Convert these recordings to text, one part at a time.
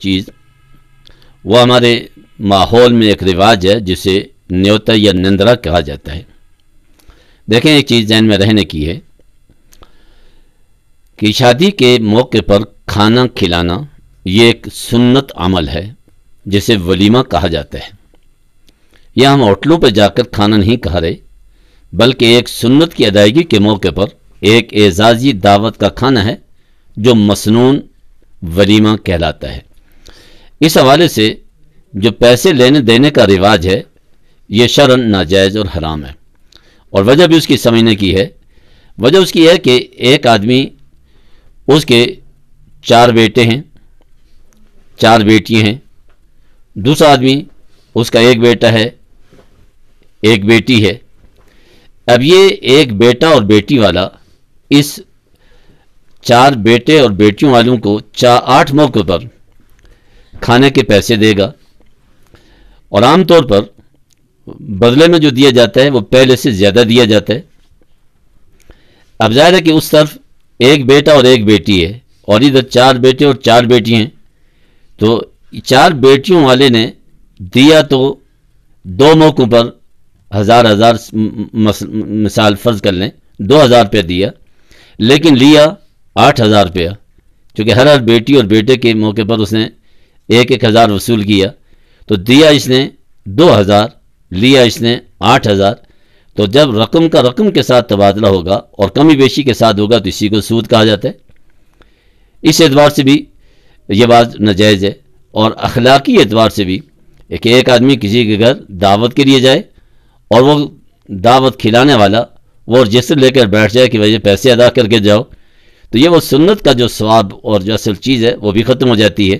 چیز وہ ہمارے ماحول میں ایک رواج ہے جسے نیوتا یا نندرا کہا جاتا ہے۔ دیکھیں ایک چیز ذہن میں رہنے کی ہے کہ شادی کے موقع پر کھانا کھلانا یہ ایک سنت عمل ہے جسے ولیمہ کہا جاتا ہے۔ یہ ہم ہوٹلوں پہ جا کر کھانا نہیں کہا رہے، بلکہ ایک سنت کی ادائیگی کے موقع پر ایک اعزازی دعوت کا کھانا ہے جو مسنون ولیمہ کہلاتا ہے۔ اس حوالے سے جو پیسے لینے دینے کا رواج ہے یہ شرعاً ناجائز اور حرام ہے، اور وجہ بھی اس کی سمجھنے کی ہے۔ وجہ اس کی ہے کہ ایک آدمی، اس کے 4 بیٹے ہیں، 4 بیٹیاں ہیں، دوسرا آدمی اس کا 1 بیٹا ہے، 1 بیٹی ہے۔ اب یہ 1 بیٹا اور بیٹی والا اس 4 بیٹے اور بیٹیوں والوں کو 8 موقع پر کھانے کے پیسے دے گا، اور عام طور پر بدلے میں جو دیا جاتا ہے وہ پہلے سے زیادہ دیا جاتا ہے۔ اب ظاہر ہے کہ اس طرف 1 بیٹا اور 1 بیٹی ہے، اور ادھر 4 بیٹے اور 4 بیٹی ہیں، تو 4 بیٹیوں والے نے دیا تو 2 موقعوں پر 1000 مثال فرض کر لیں 2000 روپیہ دیا، لیکن لیا 8000 روپیہ، چونکہ ہر بیٹی اور بیٹے کے موقع پر اس نے 1000 وصول کیا، تو دیا اس نے 2000، لیا اس نے 8000۔ تو جب رقم کا رقم کے ساتھ تبادلہ ہوگا اور کمی بیشی کے ساتھ ہوگا تو اسی کو سود کہا جاتا ہے۔ اس اعتبار سے بھی یہ بات ناجائز ہے، اور اخلاقی اعتبار سے بھی کہ ایک آدمی کسی کے گھر دعوت کے لیے جائے اور وہ دعوت کھلانے والا وہ رجسٹر لے کر بیٹھ جائے کہ بھائی پیسے ادا کر کے جاؤ، تو یہ وہ سنت کا جو ثواب اور جو اصل چیز ہے وہ بھی ختم ہو جاتی ہے۔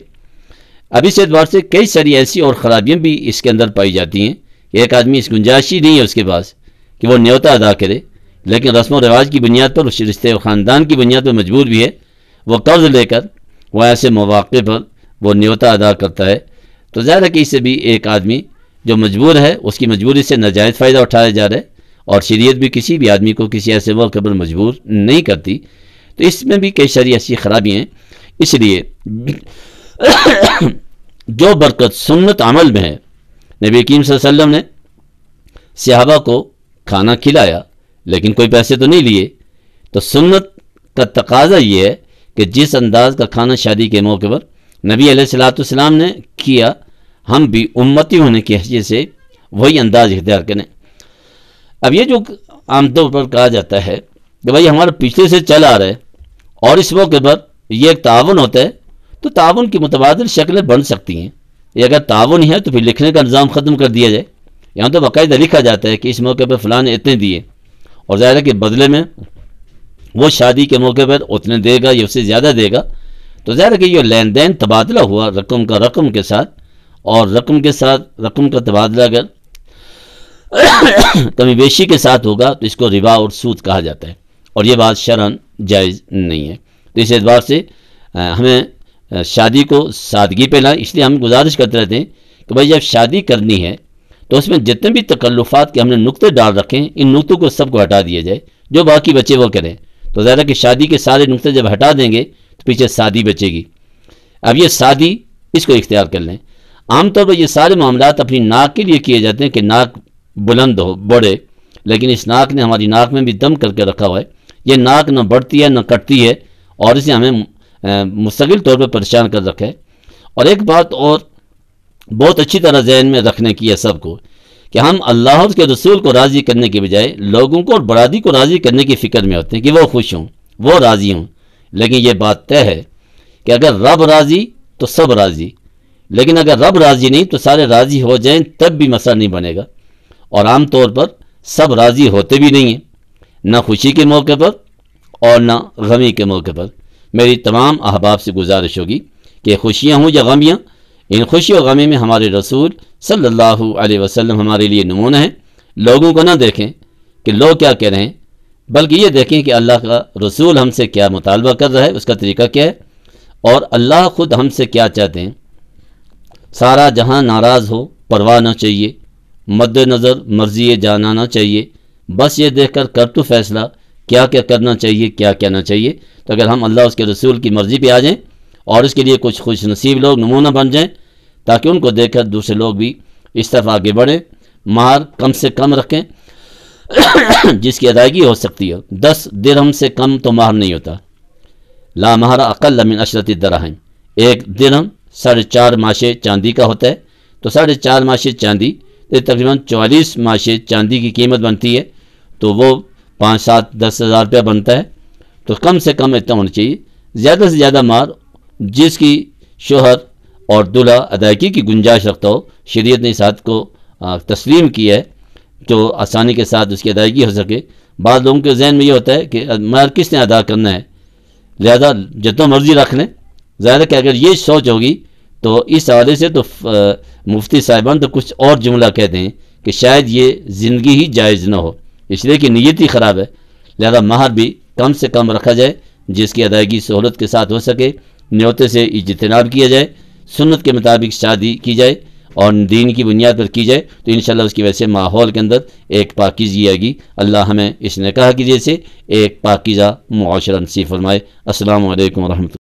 اب اس اعتبار سے کئی ساری ایسی اور خرابیاں بھی اس کے اندر پائی جاتی ہیں کہ ایک آدمی اس گنجائش ہی نہیں ہے اس کے پاس کہ وہ نیوتا ادا کرے، لیکن رسم و رواج کی بنیاد پر، اس رشتے و خاندان کی بنیاد پر مجبور بھی ہے، وہ قرض لے کر وہ ایسے مواقع پر وہ نیوتا ادا کرتا ہے۔ تو ظاہر ہے کہ اس سے بھی ایک آدمی جو مجبور ہے اس کی مجبوری سے ناجائز فائدہ اٹھایا جا رہا ہے، اور شریعت بھی کسی بھی آدمی کو کسی ایسے موقع پر مجبور نہیں کرتی۔ تو اس میں بھی کئی ساری ایسی خرابیاں ہیں۔ اس لیے جو برکت سنت عمل میں ہے، نبی کریم صلی اللہ علیہ وسلم نے صحابہ کو کھانا کھلایا لیکن کوئی پیسے تو نہیں لیے، تو سنت کا تقاضا یہ ہے کہ جس انداز کا کھانا شادی کے موقع پر نبی علیہ السلام نے کیا، ہم بھی امتی ہونے کی حیثیت سے وہی انداز اختیار کریں۔ اب یہ جو عام طور پر کہا جاتا ہے کہ بھائی ہمارا پچھلے سے چل آ رہا ہے اور اس موقع پر یہ ایک تعاون ہوتا ہے، تو تعاون کی متبادل شکلیں بن سکتی ہیں۔ یہ اگر تعاون ہی ہے تو پھر لکھنے کا نظام ختم کر دیا جائے۔ یہاں تو باقاعدہ لکھا جاتا ہے کہ اس موقع پر فلاں نے اتنے دیے، اور ظاہر ہے کہ بدلے میں وہ شادی کے موقع پر اتنے دے گا یا اس سے زیادہ دے گا، تو ظاہر ہے کہ یہ لین دین تبادلہ ہوا رقم کا رقم کے ساتھ، اور رقم کے ساتھ رقم کا تبادلہ اگر کمی بیشی کے ساتھ ہوگا تو اس کو ربا اور سود کہا جاتا ہے، اور یہ بات شرعاً جائز نہیں ہے۔ تو اس اعتبار سے ہمیں شادی کو سادگی پہ لائیں۔ اس لیے ہم گزارش کرتے رہتے ہیں کہ بھائی جب شادی کرنی ہے تو اس میں جتنے بھی تکلفات کے ہم نے نقطے ڈال رکھے ہیں، ان نقطوں کو سب کو ہٹا دیا جائے، جو باقی بچے وہ کریں۔ تو ظاہر ہے کہ شادی کے سارے نقطے جب ہٹا دیں گے تو پیچھے سادی بچے گی۔ اب یہ سادی اس کو اختیار کر لیں۔ عام طور پر یہ سارے معاملات اپنی ناک کے لیے کیے جاتے ہیں کہ ناک بلند ہو، بڑھے، لیکن اس ناک نے ہماری ناک میں بھی دم کر کے رکھا ہوا ہے۔ یہ ناک نہ بڑھتی ہے نہ کٹتی ہے، اور اسے ہمیں مستقل طور پر پریشان کر رکھا ہے۔ اور ایک بات اور بہت اچھی طرح ذہن میں رکھنے کی ہے سب کو، کہ ہم اللہ اور اس کے رسول کو راضی کرنے کے بجائے لوگوں کو اور برادری کو راضی کرنے کی فکر میں ہوتے ہیں کہ وہ خوش ہوں، وہ راضی ہوں۔ لیکن یہ بات طے ہے کہ اگر رب راضی تو سب راضی، لیکن اگر رب راضی نہیں تو سارے راضی ہو جائیں تب بھی مسئلہ نہیں بنے گا، اور عام طور پر سب راضی ہوتے بھی نہیں ہیں، نہ خوشی کے موقع پر اور نہ غمی کے موقع پر۔ میری تمام احباب سے گزارش ہوگی کہ خوشیاں ہوں یا غمیاں، ان خوشی و غمی میں ہمارے رسول صلی اللہ علیہ وسلم ہمارے لیے نمونہ ہیں۔ لوگوں کو نہ دیکھیں کہ لوگ کیا کہہ رہے ہیں، بلکہ یہ دیکھیں کہ اللہ کا رسول ہم سے کیا مطالبہ کر رہا ہے، اس کا طریقہ کیا ہے، اور اللہ خود ہم سے کیا چاہتے ہیں۔ سارا جہاں ناراض ہو پرواہ نہ چاہیے، مد نظر مرضی جانا نہ چاہیے، بس یہ دیکھ کر تو فیصلہ کیا کیا کرنا چاہیے کیا کیا نہ چاہیے۔ تو اگر ہم اللہ اس کے رسول کی مرضی پہ آ جائیں اور اس کے لیے کچھ خوش نصیب لوگ نمونہ بن جائیں تاکہ ان کو دیکھ کر دوسرے لوگ بھی اس طرف آگے بڑھیں۔ مہر کم سے کم رکھیں جس کی ادائیگی ہو سکتی ہے۔ 10 درہم سے کم تو مہر نہیں ہوتا۔ لا مہر اقل من 10 دراہم، 1 درہم 4.5 ماشے چاندی کا ہوتا ہے، تو 4.5 ماشے چاندی تقریباً 44 ماشے چاندی کی قیمت بنتی ہے، تو وہ 5، 7، 10 ہزار روپیہ بنتا ہے۔ تو کم سے کم اتنا ہونا چاہیے۔ زیادہ سے زیادہ مہر جس کی شوہر اور دلہا ادائیگی کی گنجائش رکھتا ہو، شریعت نے اس بات کو تسلیم کی ہے جو آسانی کے ساتھ اس کی ادائیگی ہو سکے۔ بعض لوگوں کے ذہن میں یہ ہوتا ہے کہ مہر کس نے ادا کرنا ہے، لہذا جتنا مرضی رکھ لیں۔ ظاہر ہے کہ اگر یہ سوچ ہوگی تو اس حوالے سے تو مفتی صاحبان تو کچھ اور جملہ کہتے ہیں کہ شاید یہ زندگی ہی جائز نہ ہو، اس لیے کہ نیت ہی خراب ہے۔ لہذا مہر بھی کم سے کم رکھا جائے جس کی ادائیگی سہولت کے ساتھ ہو سکے، نیوتے سے اجتناب کیا جائے، سنت کے مطابق شادی کی جائے اور دین کی بنیاد پر کی جائے، تو انشاءاللہ اس کی وجہ سے ماحول کے اندر ایک پاکیزگی آئے گی۔ اللہ ہمیں اس نکاح کی وجہ سے ایک پاکیزہ معاشرہ نصیب فرمائے۔ السلام علیکم ورحمۃ اللہ۔